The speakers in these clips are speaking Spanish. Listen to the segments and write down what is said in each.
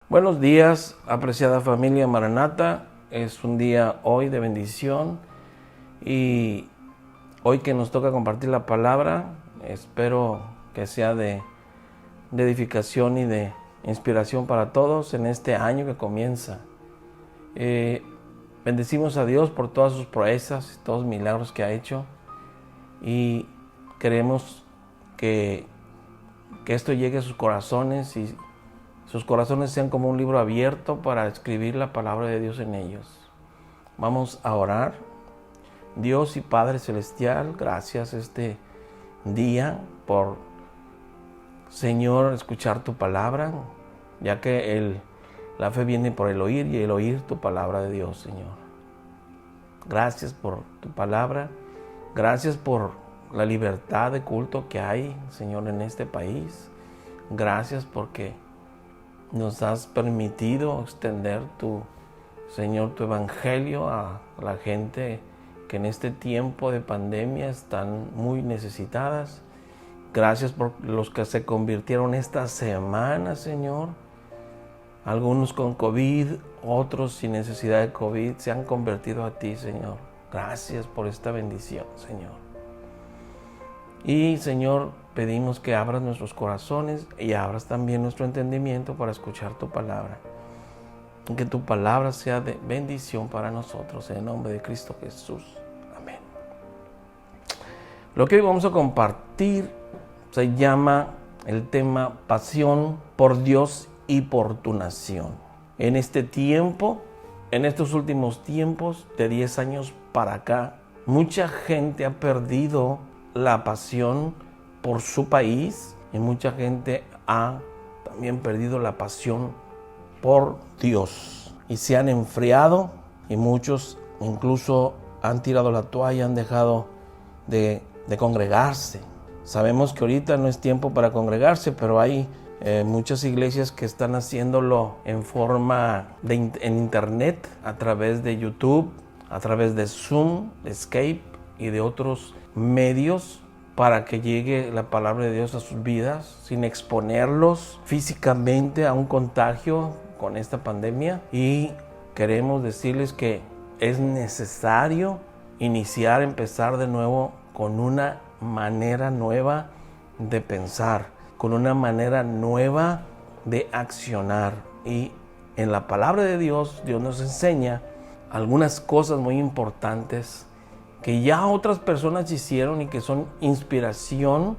Buenos días, apreciada familia Maranata. Es un día hoy de bendición y hoy que nos toca compartir la palabra, espero que sea de edificación y de inspiración para todos en este año que comienza. Bendecimos a Dios por todas sus proezas y todos los milagros que ha hecho y queremos que esto llegue a sus corazones y sus corazones sean como un libro abierto para escribir la palabra de Dios en ellos. Vamos a orar. Dios y Padre Celestial, gracias este día por, Señor, escuchar tu palabra, ya que la fe viene por el oír y el oír tu palabra de Dios, Señor. Gracias por tu palabra, gracias por la libertad de culto que hay, Señor, en este país. Gracias porque nos has permitido extender Señor, tu evangelio a la gente que en este tiempo de pandemia están muy necesitadas. Gracias por los que se convirtieron esta semana, Señor. Algunos con COVID, otros sin necesidad de COVID, se han convertido a ti, Señor. Gracias por esta bendición, Señor. Y, Señor, pedimos que abras nuestros corazones y abras también nuestro entendimiento para escuchar tu palabra. Que tu palabra sea de bendición para nosotros, en el nombre de Cristo Jesús. Amén. Lo que hoy vamos a compartir se llama el tema pasión por Dios y por tu nación. En este tiempo, en estos últimos tiempos, de 10 años para acá, mucha gente ha perdido la pasión por su país y mucha gente ha también perdido la pasión por Dios y se han enfriado y muchos incluso han tirado la toalla, han dejado de congregarse. Sabemos que ahorita no es tiempo para congregarse, pero hay muchas iglesias que están haciéndolo en forma en internet, a través de YouTube, a través de Zoom, de Skype y de otros medios, para que llegue la palabra de Dios a sus vidas sin exponerlos físicamente a un contagio con esta pandemia. Y queremos decirles que es necesario empezar de nuevo con una manera nueva de pensar, con una manera nueva de accionar. Y en la palabra de Dios, Dios nos enseña algunas cosas muy importantes que ya otras personas hicieron y que son inspiración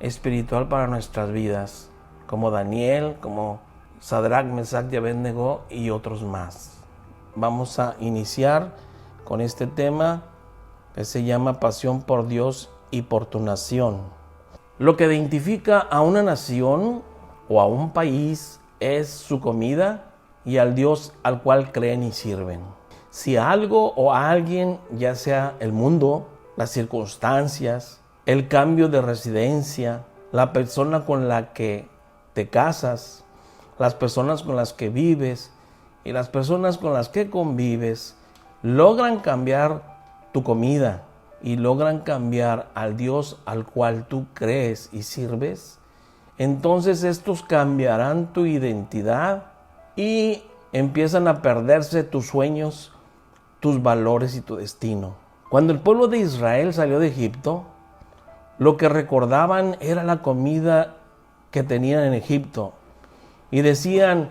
espiritual para nuestras vidas, como Daniel, como Sadrach, Mesach y Abednego y otros más. Vamos a iniciar con este tema que se llama pasión por Dios y por tu nación. Lo que identifica a una nación o a un país es su comida y al Dios al cual creen y sirven. Si algo o a alguien, ya sea el mundo, las circunstancias, el cambio de residencia, la persona con la que te casas, las personas con las que vives y las personas con las que convives, logran cambiar tu comida y logran cambiar al Dios al cual tú crees y sirves, entonces estos cambiarán tu identidad y empiezan a perderse tus sueños, tus valores y tu destino. Cuando el pueblo de Israel salió de Egipto, lo que recordaban era la comida que tenían en Egipto. Y decían,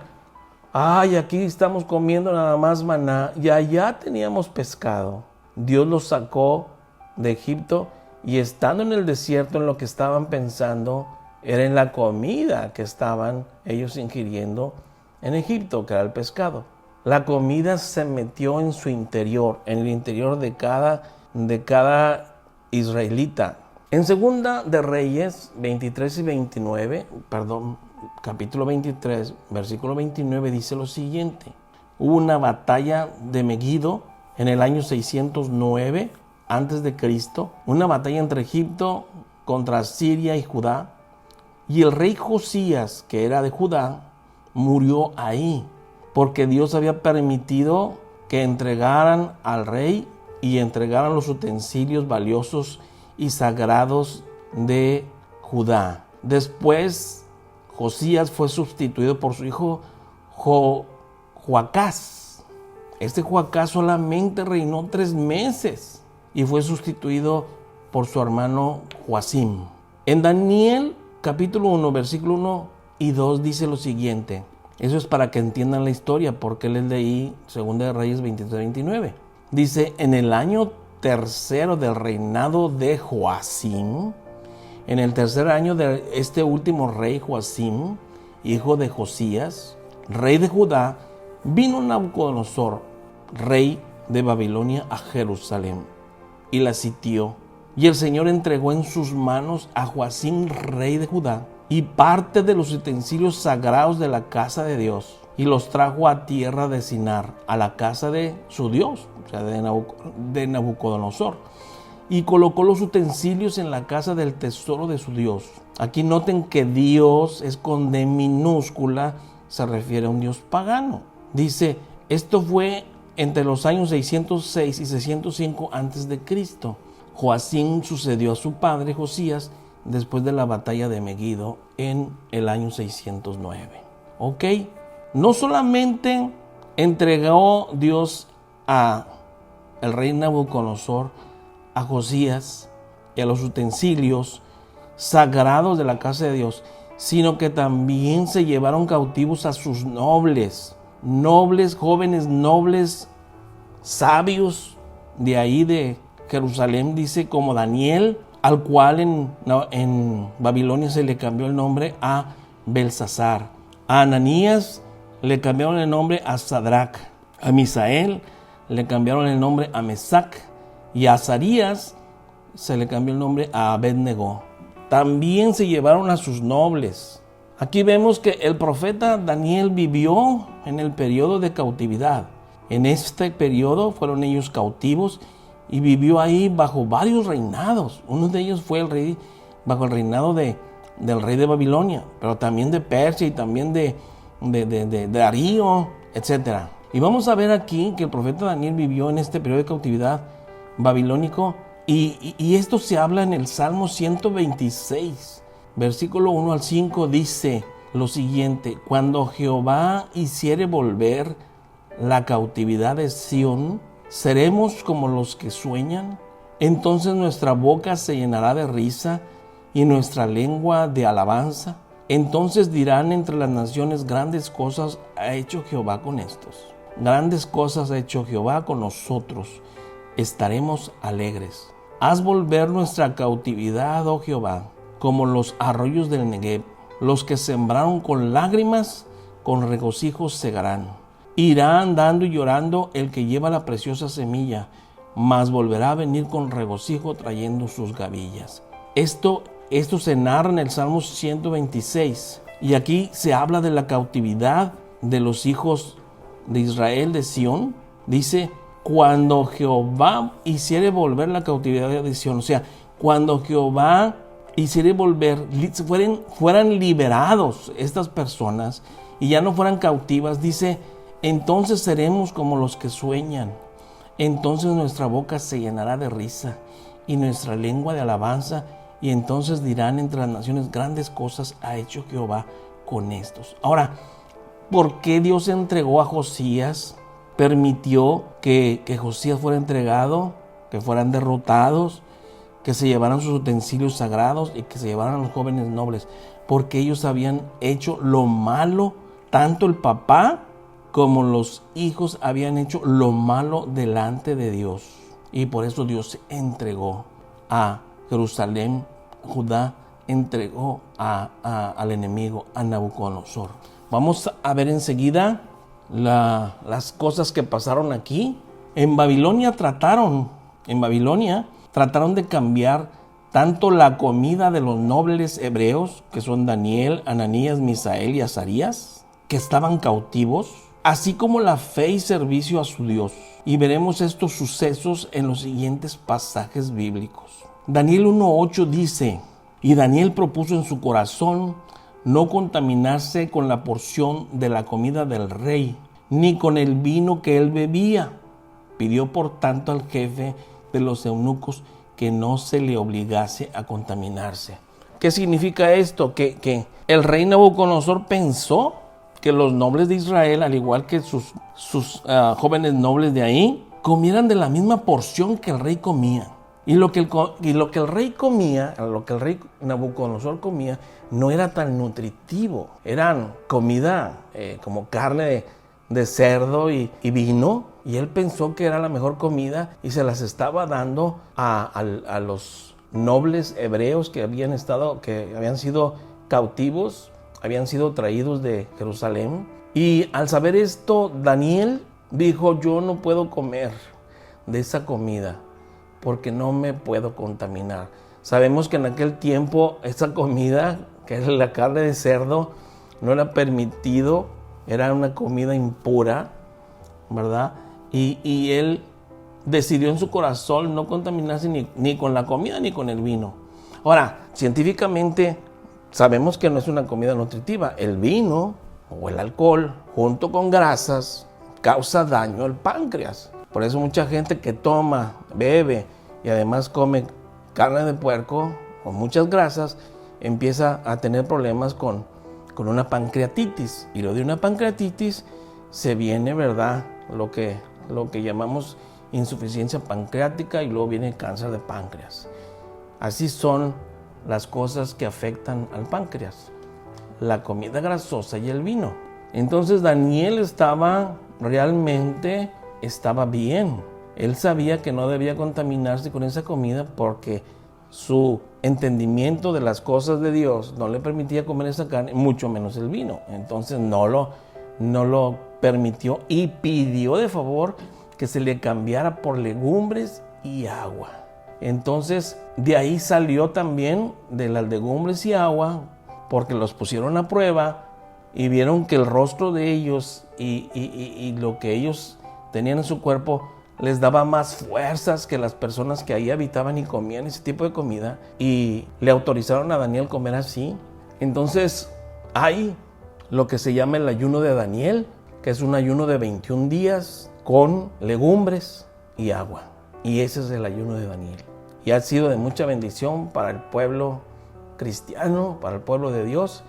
ay, aquí estamos comiendo nada más maná y allá teníamos pescado. Dios los sacó de Egipto y estando en el desierto, en lo que estaban pensando era en la comida que estaban ellos ingiriendo en Egipto, que era el pescado. La comida se metió en su interior, en el interior de cada israelita. En Segunda de Reyes 23 y 29, capítulo 23, versículo 29 dice lo siguiente: hubo una batalla de Megiddo en el año 609 antes de Cristo, una batalla entre Egipto contra Siria y Judá, y el rey Josías, que era de Judá, murió ahí, porque Dios había permitido que entregaran al rey y entregaran los utensilios valiosos y sagrados de Judá. Después, Josías fue sustituido por su hijo Joacás. Este Joacás solamente reinó 3 meses y fue sustituido por su hermano Joacim. En Daniel capítulo 1, versículo 1 y 2 dice lo siguiente. Eso es para que entiendan la historia, porque les leí 2 de Reyes 23-29. Dice, en el año tercero del reinado de Joacim, en el tercer año de este último rey Joacim, hijo de Josías, rey de Judá, vino Nabucodonosor, rey de Babilonia, a Jerusalén y la sitió. Y el Señor entregó en sus manos a Joacim, rey de Judá, y parte de los utensilios sagrados de la casa de Dios, y los trajo a tierra de Sinar, a la casa de su Dios, o sea, de Nabucodonosor, y colocó los utensilios en la casa del tesoro de su Dios. Aquí noten que Dios es con D minúscula, se refiere a un Dios pagano. Dice, esto fue entre los años 606 y 605 a.C. Joacim sucedió a su padre Josías después de la batalla de Megiddo en el año 609. ¿Ok? No solamente entregó Dios a el rey Nabucodonosor, a Josías y a los utensilios sagrados de la casa de Dios, sino que también se llevaron cautivos a sus nobles, jóvenes nobles, sabios de ahí de Jerusalén, dice, como Daniel, al cual en Babilonia se le cambió el nombre a Belsasar. A Ananías le cambiaron el nombre a Sadrach. A Misael le cambiaron el nombre a Mesac. Y a Azarías se le cambió el nombre a Abednego. También se llevaron a sus nobles. Aquí vemos que el profeta Daniel vivió en el periodo de cautividad. En este periodo fueron ellos cautivos y vivió ahí bajo varios reinados. Uno de ellos fue bajo el reinado del rey de Babilonia, pero también de Persia y también de Darío, etc. Y vamos a ver aquí que el profeta Daniel vivió en este periodo de cautividad babilónico y esto se habla en el Salmo 126, versículo 1 al 5, dice lo siguiente: cuando Jehová hiciere volver la cautividad de Sión, seremos como los que sueñan. Entonces nuestra boca se llenará de risa y nuestra lengua de alabanza. Entonces dirán entre las naciones, grandes cosas ha hecho Jehová con estos. Grandes cosas ha hecho Jehová con nosotros. Estaremos alegres. Haz volver nuestra cautividad, oh Jehová, como los arroyos del Negev. Los que sembraron con lágrimas, con regocijo segarán. Irá andando y llorando el que lleva la preciosa semilla, mas volverá a venir con regocijo trayendo sus gavillas. Esto se narra en el Salmo 126. Y aquí se habla de la cautividad de los hijos de Israel, de Sión. Dice, cuando Jehová hiciere volver la cautividad de Sión, o sea, cuando Jehová hiciere volver, fueran liberados estas personas y ya no fueran cautivas, dice, entonces seremos como los que sueñan. Entonces nuestra boca se llenará de risa y nuestra lengua de alabanza, y entonces dirán entre las naciones, grandes cosas ha hecho Jehová con estos. Ahora, ¿por qué Dios entregó a Josías? Permitió que Josías fuera entregado, que fueran derrotados, que se llevaran sus utensilios sagrados y que se llevaran a los jóvenes nobles, porque ellos habían hecho lo malo, tanto el papá como los hijos habían hecho lo malo delante de Dios. Y por eso Dios entregó a Jerusalén, Judá, entregó al enemigo, a Nabucodonosor. Vamos a ver enseguida las cosas que pasaron aquí. En Babilonia trataron de cambiar tanto la comida de los nobles hebreos, que son Daniel, Ananías, Misael y Azarías, que estaban cautivos, así como la fe y servicio a su Dios. Y veremos estos sucesos en los siguientes pasajes bíblicos. Daniel 1:8 dice, y Daniel propuso en su corazón no contaminarse con la porción de la comida del rey, ni con el vino que él bebía. Pidió por tanto al jefe de los eunucos que no se le obligase a contaminarse. ¿Qué significa esto? Que el rey Nabucodonosor pensó que los nobles de Israel, al igual que sus jóvenes nobles de ahí, comieran de la misma porción que el rey comía. Y lo que el rey comía, lo que el rey Nabucodonosor comía, no era tan nutritivo. Eran comida como carne de cerdo y vino. Y él pensó que era la mejor comida y se las estaba dando a los nobles hebreos que habían sido cautivos, habían sido traídos de Jerusalén. Y al saber esto, Daniel dijo: yo no puedo comer de esa comida porque no me puedo contaminar. Sabemos que en aquel tiempo esa comida, que es la carne de cerdo, no era permitido, era una comida impura, ¿verdad? Y él decidió en su corazón no contaminarse ni con la comida ni con el vino. Ahora, científicamente sabemos que no es una comida nutritiva. El vino o el alcohol, junto con grasas, causa daño al páncreas. Por eso mucha gente que toma, bebe y además come carne de puerco con muchas grasas, empieza a tener problemas con una pancreatitis. Y lo de una pancreatitis se viene, ¿verdad?, lo que llamamos insuficiencia pancreática, y luego viene el cáncer de páncreas. Así son las cosas que afectan al páncreas: la comida grasosa y el vino. Entonces Daniel estaba bien. Él sabía que no debía contaminarse con esa comida porque su entendimiento de las cosas de Dios no le permitía comer esa carne, mucho menos el vino. Entonces no lo permitió y pidió de favor que se le cambiara por legumbres y agua. Entonces de ahí salió también de las legumbres y agua, porque los pusieron a prueba y vieron que el rostro de ellos y lo que ellos tenían en su cuerpo les daba más fuerzas que las personas que ahí habitaban y comían ese tipo de comida, y le autorizaron a Daniel comer así. Entonces hay lo que se llama el ayuno de Daniel, que es un ayuno de 21 días con legumbres y agua, y ese es el ayuno de Daniel, y ha sido de mucha bendición para el pueblo cristiano, para el pueblo de Dios,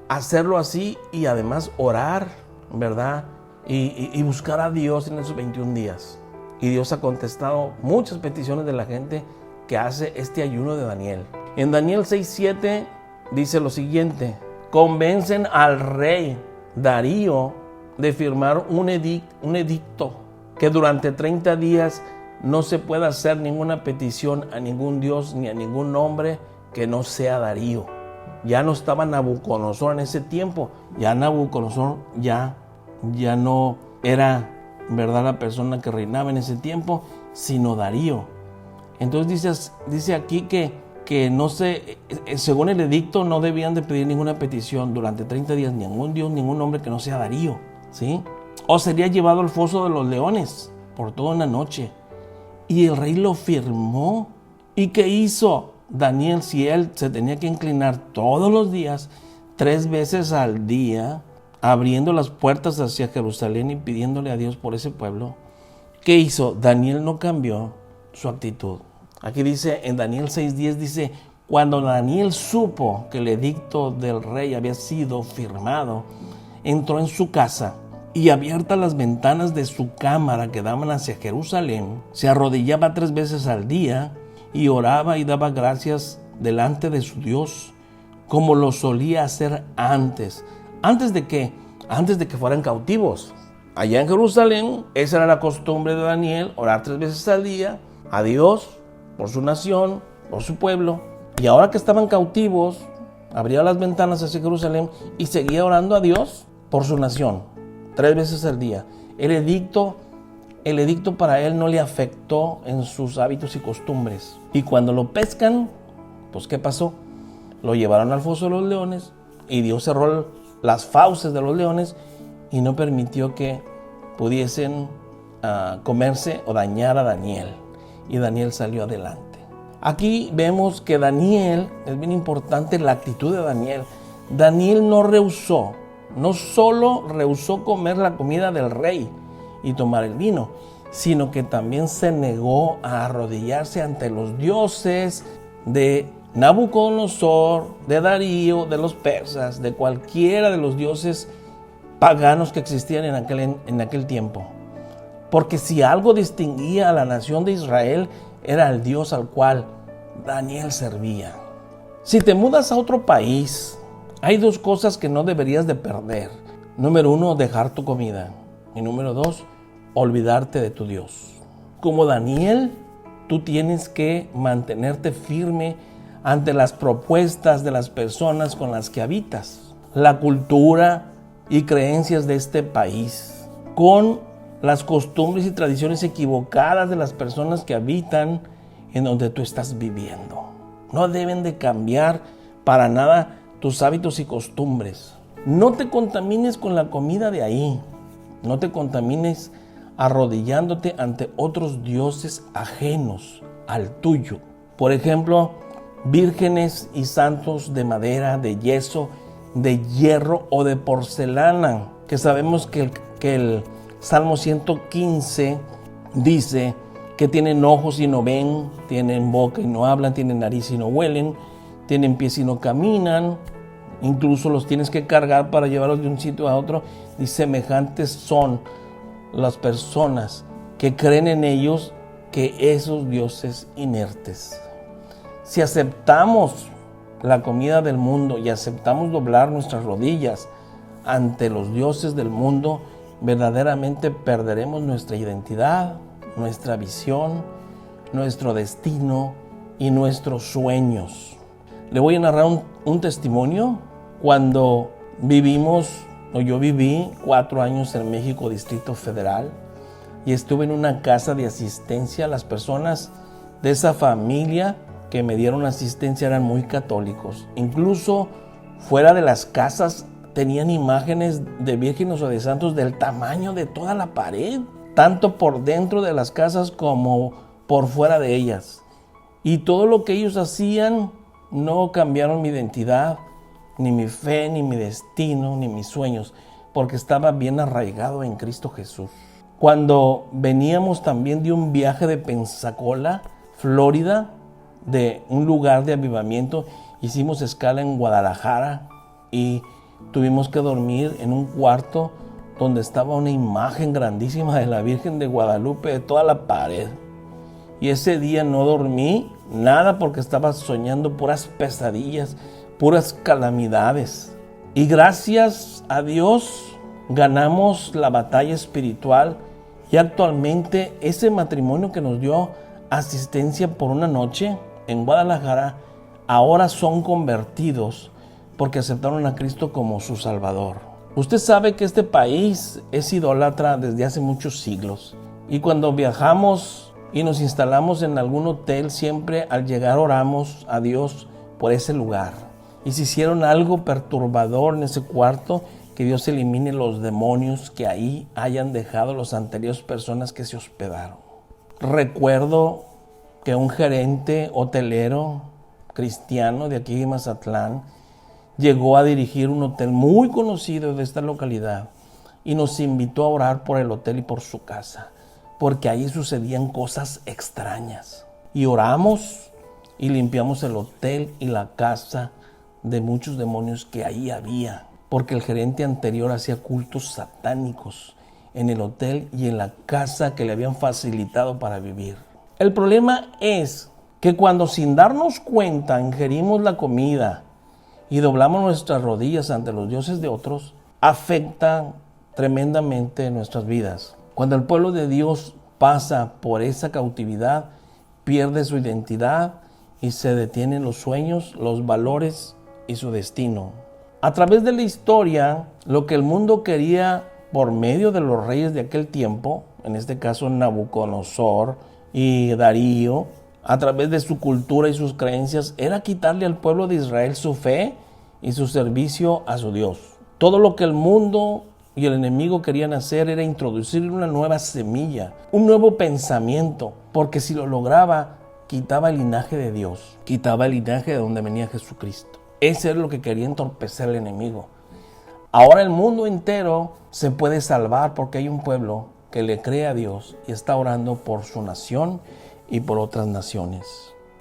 hacerlo así y además orar, ¿verdad? Y buscar a Dios en esos 21 días. Y Dios ha contestado muchas peticiones de la gente que hace este ayuno de Daniel. En Daniel 6:7 dice lo siguiente: convencen al rey Darío de firmar un edicto que durante 30 días no se pueda hacer ninguna petición a ningún dios ni a ningún hombre que no sea Darío. Ya no estaba Nabucodonosor en ese tiempo. Ya Nabucodonosor ya no era, ¿verdad?, la persona que reinaba en ese tiempo, sino Darío. Entonces dice aquí que no se, según el edicto, no debían de pedir ninguna petición durante 30 días, ningún dios, ningún hombre que no sea Darío, ¿sí? O sería llevado al foso de los leones por toda una noche. Y el rey lo firmó. ¿Y qué hizo Daniel? Si él se tenía que inclinar todos los días, 3 veces al día, abriendo las puertas hacia Jerusalén y pidiéndole a Dios por ese pueblo, ¿qué hizo? Daniel no cambió su actitud. Aquí dice, en Daniel 6:10 dice: cuando Daniel supo que el edicto del rey había sido firmado, entró en su casa y, abiertas las ventanas de su cámara que daban hacia Jerusalén, se arrodillaba 3 veces al día y oraba y daba gracias delante de su Dios, como lo solía hacer antes. ¿Antes de qué? Antes de que fueran cautivos. Allá en Jerusalén, esa era la costumbre de Daniel: orar 3 veces al día a Dios por su nación, por su pueblo. Y ahora que estaban cautivos, abría las ventanas hacia Jerusalén y seguía orando a Dios por su nación 3 veces al día. El edicto para él no le afectó en sus hábitos y costumbres. Y cuando lo pescan, pues ¿qué pasó? Lo llevaron al foso de los leones y Dios cerró las fauces de los leones y no permitió que pudiesen comerse o dañar a Daniel. Y Daniel salió adelante. Aquí vemos que Daniel, es bien importante la actitud de Daniel. Daniel no solo rehusó comer la comida del rey y tomar el vino, sino que también se negó a arrodillarse ante los dioses de Nabucodonosor, de Darío, de los persas, de cualquiera de los dioses paganos que existían en aquel tiempo. Porque si algo distinguía a la nación de Israel, era el Dios al cual Daniel servía. Si te mudas a otro país, hay dos cosas que no deberías de perder. Número 1, dejar tu comida. Y número 2, olvidarte de tu Dios. Como Daniel, tú tienes que mantenerte firme ante las propuestas de las personas con las que habitas, la cultura y creencias de este país, con las costumbres y tradiciones equivocadas de las personas que habitan en donde tú estás viviendo. No deben de cambiar para nada tus hábitos y costumbres. No te contamines con la comida de ahí. No te contamines arrodillándote ante otros dioses ajenos al tuyo. Por ejemplo, vírgenes y santos de madera, de yeso, de hierro o de porcelana, que sabemos que el Salmo 115 dice que tienen ojos y no ven, tienen boca y no hablan, tienen nariz y no huelen, tienen pies y no caminan, incluso los tienes que cargar para llevarlos de un sitio a otro, y semejantes son las personas que creen en ellos que esos dioses inertes. Si aceptamos la comida del mundo y aceptamos doblar nuestras rodillas ante los dioses del mundo, verdaderamente perderemos nuestra identidad, nuestra visión, nuestro destino y nuestros sueños. Le voy a narrar un testimonio. Cuando yo viví 4 años en México, Distrito Federal, y estuve en una casa de asistencia. Las personas de esa familia que me dieron asistencia eran muy católicos. Incluso fuera de las casas tenían imágenes de vírgenes o de santos del tamaño de toda la pared, tanto por dentro de las casas como por fuera de ellas. Y todo lo que ellos hacían no cambiaron mi identidad, ni mi fe, ni mi destino, ni mis sueños, porque estaba bien arraigado en Cristo Jesús. Cuando veníamos también de un viaje de Pensacola, Florida, de un lugar de avivamiento, hicimos escala en Guadalajara y tuvimos que dormir en un cuarto donde estaba una imagen grandísima de la Virgen de Guadalupe de toda la pared. Y ese día no dormí nada porque estaba soñando puras pesadillas, puras calamidades. Y gracias a Dios ganamos la batalla espiritual y actualmente ese matrimonio que nos dio asistencia por una noche en Guadalajara ahora son convertidos porque aceptaron a Cristo como su Salvador. Usted sabe que este país es idólatra desde hace muchos siglos, y cuando viajamos y nos instalamos en algún hotel, siempre al llegar oramos a Dios por ese lugar. Y si hicieron algo perturbador en ese cuarto, que Dios elimine los demonios que ahí hayan dejado las anteriores personas que se hospedaron. Recuerdo que un gerente hotelero cristiano de aquí de Mazatlán llegó a dirigir un hotel muy conocido de esta localidad y nos invitó a orar por el hotel y por su casa, porque ahí sucedían cosas extrañas. Y oramos y limpiamos el hotel y la casa de muchos demonios que ahí había, porque el gerente anterior hacía cultos satánicos en el hotel y en la casa que le habían facilitado para vivir. El problema es que cuando sin darnos cuenta ingerimos la comida y doblamos nuestras rodillas ante los dioses de otros, afecta tremendamente nuestras vidas. Cuando el pueblo de Dios pasa por esa cautividad, pierde su identidad y se detienen los sueños, los valores y su destino. A través de la historia, lo que el mundo quería por medio de los reyes de aquel tiempo, en este caso Nabucodonosor y Darío, a través de su cultura y sus creencias, era quitarle al pueblo de Israel su fe y su servicio a su Dios. Todo lo que el mundo y el enemigo querían hacer era introducir una nueva semilla, un nuevo pensamiento, porque si lo lograba, quitaba el linaje de Dios, quitaba el linaje de donde venía Jesucristo. Ese es lo que quería entorpecer el enemigo. Ahora el mundo entero se puede salvar porque hay un pueblo que le cree a Dios y está orando por su nación y por otras naciones.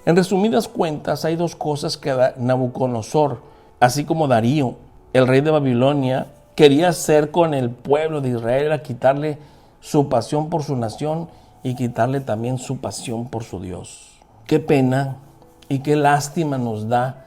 En resumidas cuentas, hay dos cosas que Nabucodonosor, así como Darío, el rey de Babilonia, quería hacer con el pueblo de Israel era quitarle su pasión por su nación y quitarle también su pasión por su Dios. Qué pena y qué lástima nos da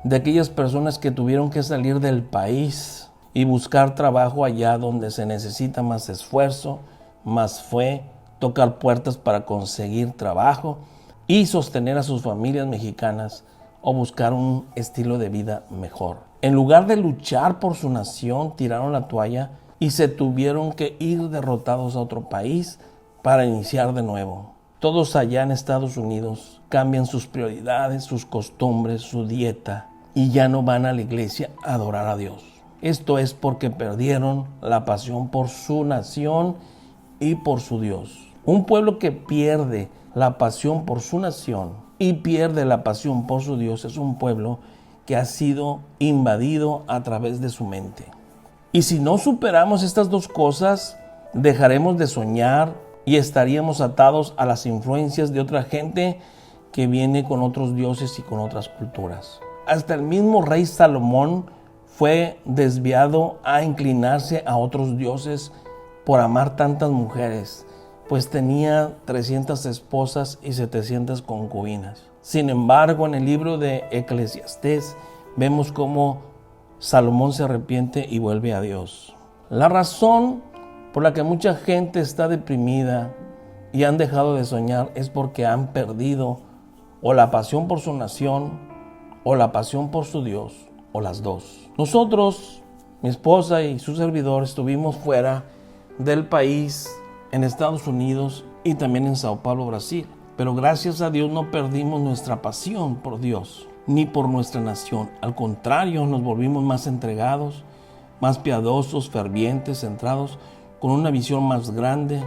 de aquellas personas que tuvieron que salir del país y buscar trabajo allá donde se necesita más esfuerzo, más fe, tocar puertas para conseguir trabajo y sostener a sus familias mexicanas o buscar un estilo de vida mejor. En lugar de luchar por su nación, tiraron la toalla y se tuvieron que ir derrotados a otro país para iniciar de nuevo. Todos allá en Estados Unidos cambian sus prioridades, sus costumbres, su dieta y ya no van a la iglesia a adorar a Dios. Esto es porque perdieron la pasión por su nación y por su Dios. Un pueblo que pierde la pasión por su nación y pierde la pasión por su Dios es un pueblo que ha sido invadido a través de su mente. Y si no superamos estas dos cosas, dejaremos de soñar y estaríamos atados a las influencias de otra gente que viene con otros dioses y con otras culturas. Hasta el mismo rey Salomón fue desviado a inclinarse a otros dioses por amar tantas mujeres, pues tenía 300 esposas y 700 concubinas. Sin embargo, en el libro de Eclesiastés vemos cómo Salomón se arrepiente y vuelve a Dios. La razón por la que mucha gente está deprimida y han dejado de soñar es porque han perdido o la pasión por su nación o la pasión por su Dios, o las dos. Nosotros, mi esposa y su servidor, estuvimos fuera del país, en Estados Unidos y también en Sao Paulo, Brasil. Pero gracias a Dios no perdimos nuestra pasión por Dios ni por nuestra nación. Al contrario, nos volvimos más entregados, más piadosos, fervientes, centrados, con una visión más grande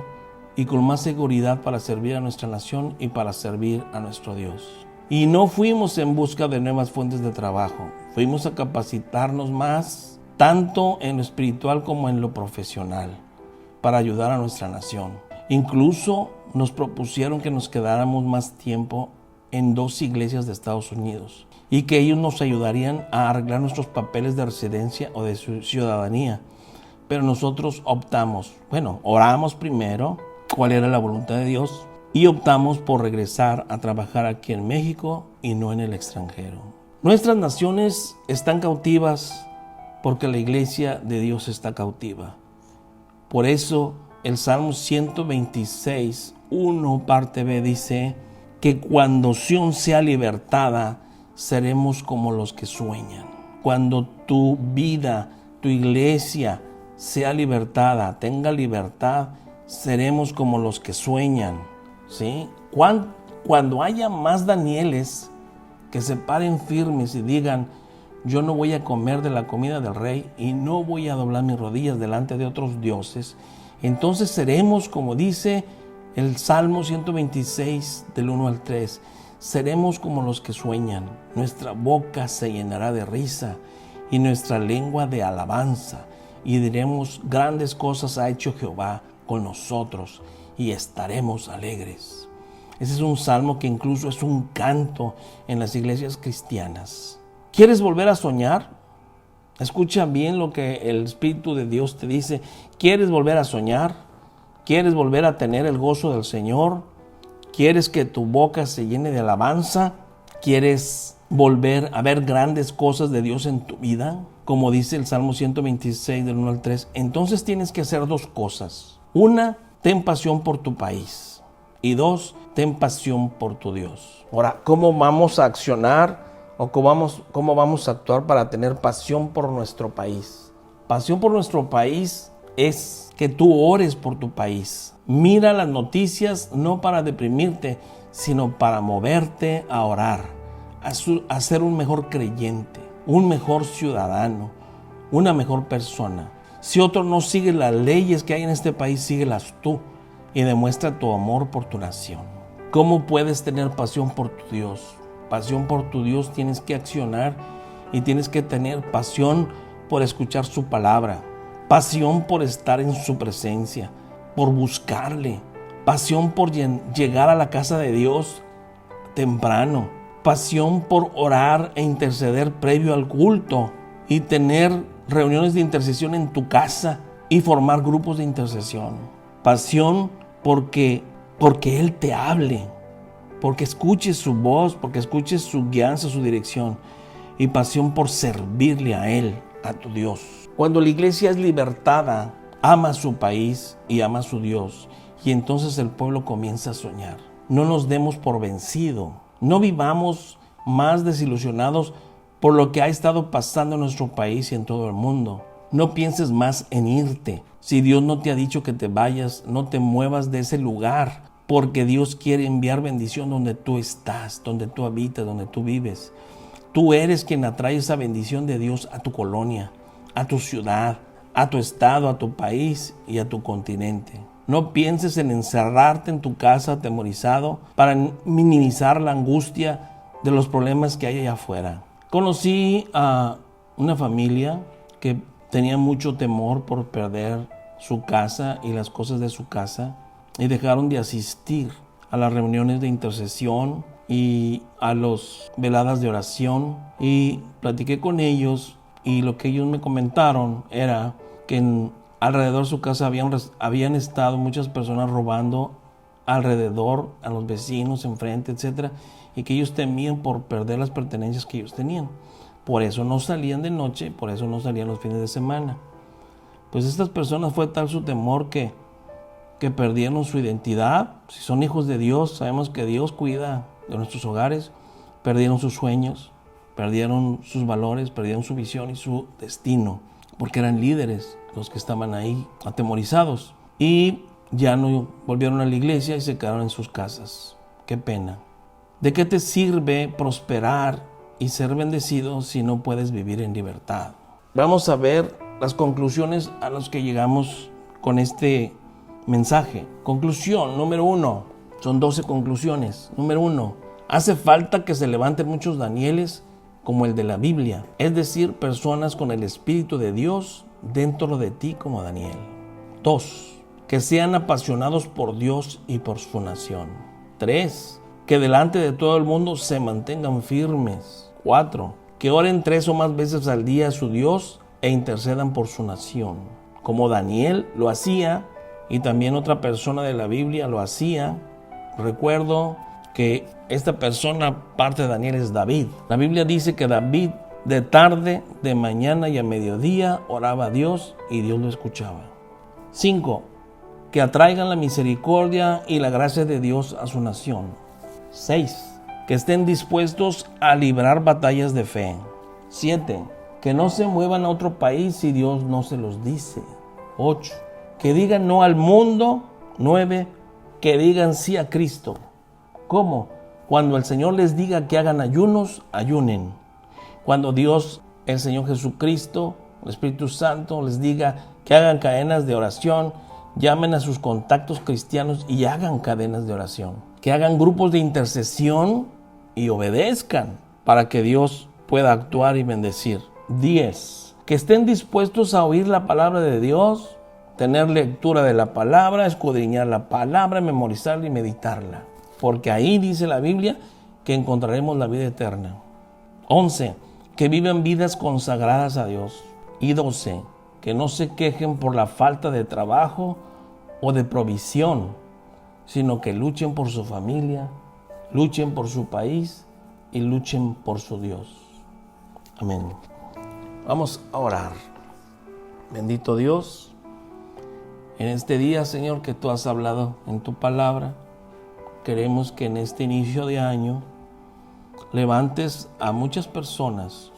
y con más seguridad para servir a nuestra nación y para servir a nuestro Dios. Y no fuimos en busca de nuevas fuentes de trabajo, fuimos a capacitarnos más, tanto en lo espiritual como en lo profesional, para ayudar a nuestra nación. Incluso nos propusieron que nos quedáramos más tiempo en 2 iglesias de Estados Unidos y que ellos nos ayudarían a arreglar nuestros papeles de residencia o de ciudadanía. Pero nosotros oramos primero cuál era la voluntad de Dios y optamos por regresar a trabajar aquí en México y no en el extranjero. Nuestras naciones están cautivas porque la iglesia de Dios está cautiva. Por eso el Salmo 126, 1, parte B, dice que cuando Sión sea libertada, seremos como los que sueñan. Cuando tu vida, tu iglesia sea libertada, tenga libertad, seremos como los que sueñan. ¿Sí? Cuando haya más Danieles que se paren firmes y digan, yo no voy a comer de la comida del rey y no voy a doblar mis rodillas delante de otros dioses, entonces seremos, como dice el Salmo 126 del 1 al 3, seremos como los que sueñan. Nuestra boca se llenará de risa y nuestra lengua de alabanza, y diremos, grandes cosas ha hecho Jehová con nosotros y estaremos alegres. Ese es un salmo que incluso es un canto en las iglesias cristianas. ¿Quieres volver a soñar? Escucha bien lo que el Espíritu de Dios te dice. ¿Quieres volver a soñar? ¿Quieres volver a tener el gozo del Señor? ¿Quieres que tu boca se llene de alabanza? ¿Quieres volver a ver grandes cosas de Dios en tu vida? Como dice el Salmo 126 del 1 al 3, entonces tienes que hacer 2 cosas. 1, ten pasión por tu país. Y 2, ten pasión por tu Dios. Ahora, ¿cómo vamos a accionar o cómo vamos a actuar para tener pasión por nuestro país? Pasión por nuestro país es que tú ores por tu país. Mira las noticias no para deprimirte, sino para moverte a orar, a ser un mejor creyente, un mejor ciudadano, una mejor persona. Si otro no sigue las leyes que hay en este país, síguelas tú y demuestra tu amor por tu nación. ¿Cómo puedes tener pasión por tu Dios? Pasión por tu Dios, tienes que accionar y tienes que tener pasión por escuchar su palabra, pasión por estar en su presencia, por buscarle, pasión por llegar a la casa de Dios temprano, pasión por orar e interceder previo al culto y tener reuniones de intercesión en tu casa y formar grupos de intercesión. Pasión porque Él te hable, porque escuches su voz, porque escuches su guianza, su dirección. Y pasión por servirle a Él, a tu Dios. Cuando la iglesia es libertada, ama a su país y ama a su Dios. Y entonces el pueblo comienza a soñar. No nos demos por vencido. No vivamos más desilusionados por lo que ha estado pasando en nuestro país y en todo el mundo. No pienses más en irte. Si Dios no te ha dicho que te vayas, no te muevas de ese lugar, porque Dios quiere enviar bendición donde tú estás, donde tú habitas, donde tú vives. Tú eres quien atrae esa bendición de Dios a tu colonia, a tu ciudad, a tu estado, a tu país y a tu continente. No pienses en encerrarte en tu casa atemorizado para minimizar la angustia de los problemas que hay allá afuera. Conocí a una familia que tenía mucho temor por perder su casa y las cosas de su casa y dejaron de asistir a las reuniones de intercesión y a las veladas de oración, y platiqué con ellos y lo que ellos me comentaron era que alrededor de su casa habían estado muchas personas robando alrededor, a los vecinos, enfrente, etcétera, y que ellos temían por perder las pertenencias que ellos tenían. Por eso no salían de noche, por eso no salían los fines de semana. Pues estas personas fue tal su temor que perdieron su identidad. Si son hijos de Dios, sabemos que Dios cuida de nuestros hogares. Perdieron sus sueños, perdieron sus valores, perdieron su visión y su destino, porque eran líderes los que estaban ahí atemorizados. Y ya no volvieron a la iglesia y se quedaron en sus casas. Qué pena. ¿De qué te sirve prosperar y ser bendecido si no puedes vivir en libertad? Vamos a ver las conclusiones a las que llegamos con este mensaje. Conclusión número 1. Son 12 conclusiones. Número 1. Hace falta que se levanten muchos Danieles como el de la Biblia. Es decir, personas con el Espíritu de Dios dentro de ti como Daniel. 2. Que sean apasionados por Dios y por su nación. 3. Que delante de todo el mundo se mantengan firmes. 4. Que oren 3 o más veces al día a su Dios e intercedan por su nación, como Daniel lo hacía y también otra persona de la Biblia lo hacía. Recuerdo que esta persona, parte de Daniel, es David. La Biblia dice que David de tarde, de mañana y a mediodía oraba a Dios y Dios lo escuchaba. 5. Que atraigan la misericordia y la gracia de Dios a su nación. 6. Que estén dispuestos a librar batallas de fe. 7. Que no se muevan a otro país si Dios no se los dice. 8. Que digan no al mundo. 9. Que digan sí a Cristo. ¿Cómo? Cuando el Señor les diga que hagan ayunos, ayunen. Cuando Dios, el Señor Jesucristo, el Espíritu Santo, les diga que hagan cadenas de oración, llamen a sus contactos cristianos y hagan cadenas de oración. Que hagan grupos de intercesión y obedezcan para que Dios pueda actuar y bendecir. 10. Que estén dispuestos a oír la palabra de Dios, tener lectura de la palabra, escudriñar la palabra, memorizarla y meditarla. Porque ahí dice la Biblia que encontraremos la vida eterna. 11. Que vivan vidas consagradas a Dios. Y 12. Que no se quejen por la falta de trabajo o de provisión, sino que luchen por su familia, luchen por su país y luchen por su Dios. Amén. Vamos a orar. Bendito Dios, en este día, Señor, que tú has hablado en tu palabra, queremos que en este inicio de año levantes a muchas personas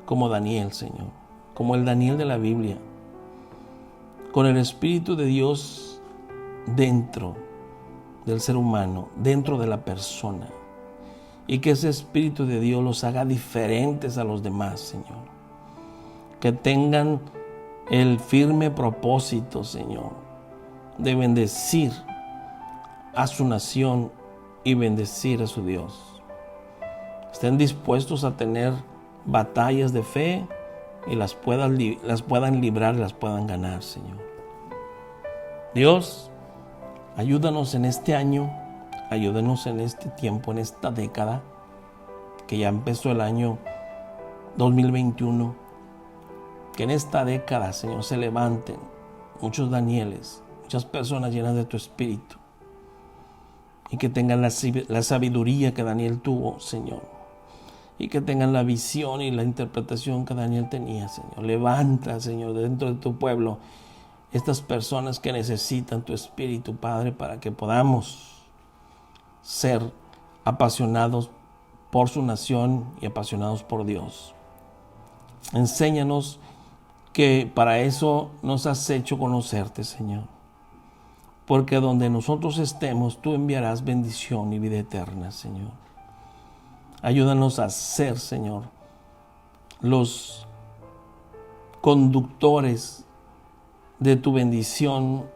como Daniel, Señor, como el Daniel de la Biblia, con el Espíritu de Dios dentro del ser humano, dentro de la persona, y que ese Espíritu de Dios los haga diferentes a los demás, Señor. Que tengan el firme propósito, Señor, de bendecir a su nación y bendecir a su Dios. Estén dispuestos a tener batallas de fe y las puedan librar y las puedan ganar, Señor. Dios, ayúdanos en este año, ayúdanos en este tiempo, en esta década, que ya empezó el año 2021. que en esta década, Señor, se levanten muchos Danieles, muchas personas llenas de tu espíritu, y que tengan la sabiduría que Daniel tuvo, Señor, y que tengan la visión y la interpretación que Daniel tenía, Señor. Levanta, Señor, dentro de tu pueblo estas personas que necesitan tu espíritu, Padre, para que podamos ser apasionados por su nación y apasionados por Dios. Enséñanos que para eso nos has hecho conocerte, Señor. Porque donde nosotros estemos, tú enviarás bendición y vida eterna, Señor. Ayúdanos a ser, Señor, los conductores de tu bendición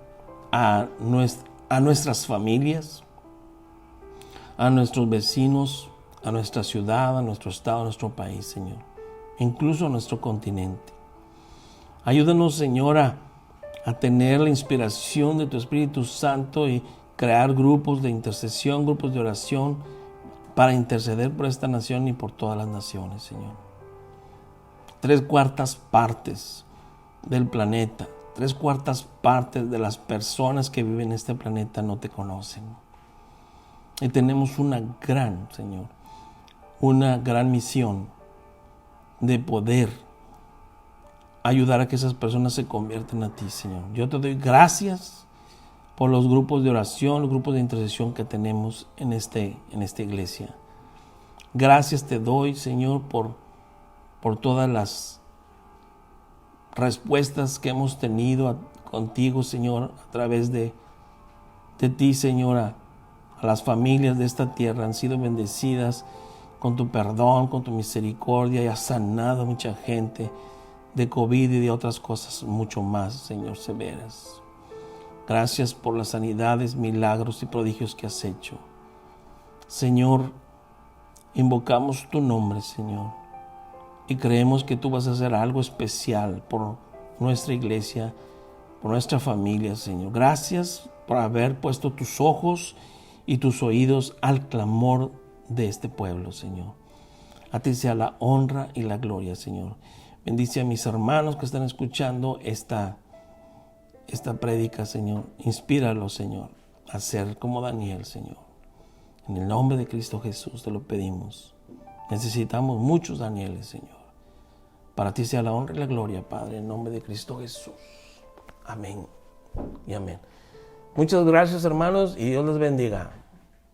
a nuestras familias, a nuestros vecinos, a nuestra ciudad, a nuestro estado, a nuestro país, Señor. Incluso a nuestro continente. Ayúdanos, Señor, a tener la inspiración de tu Espíritu Santo y crear grupos de intercesión, grupos de oración para interceder por esta nación y por todas las naciones, Señor. 3/4 partes del planeta, 3/4 partes de las personas que viven en este planeta no te conocen. Y tenemos una gran, Señor, una gran misión de poder ayudar a que esas personas se conviertan a ti, Señor. Yo te doy gracias por los grupos de oración, los grupos de intercesión que tenemos en esta iglesia. Gracias te doy, Señor, por todas las respuestas que hemos tenido contigo, Señor, a través de ti, Señor. A las familias de esta tierra han sido bendecidas con tu perdón, con tu misericordia, y has sanado a mucha gente de COVID y de otras cosas mucho más, Señor, severas. Gracias por las sanidades, milagros y prodigios que has hecho. Señor, invocamos tu nombre, Señor, y creemos que tú vas a hacer algo especial por nuestra iglesia, por nuestra familia, Señor. Gracias por haber puesto tus ojos y tus oídos al clamor de este pueblo, Señor. A ti sea la honra y la gloria, Señor. Bendice a mis hermanos que están escuchando esta prédica, Señor. Inspíralos, Señor, a ser como Daniel, Señor. En el nombre de Cristo Jesús te lo pedimos. Necesitamos muchos Danieles, Señor. Para ti sea la honra y la gloria, Padre, en nombre de Cristo Jesús. Amén y amén. Muchas gracias, hermanos, y Dios les bendiga.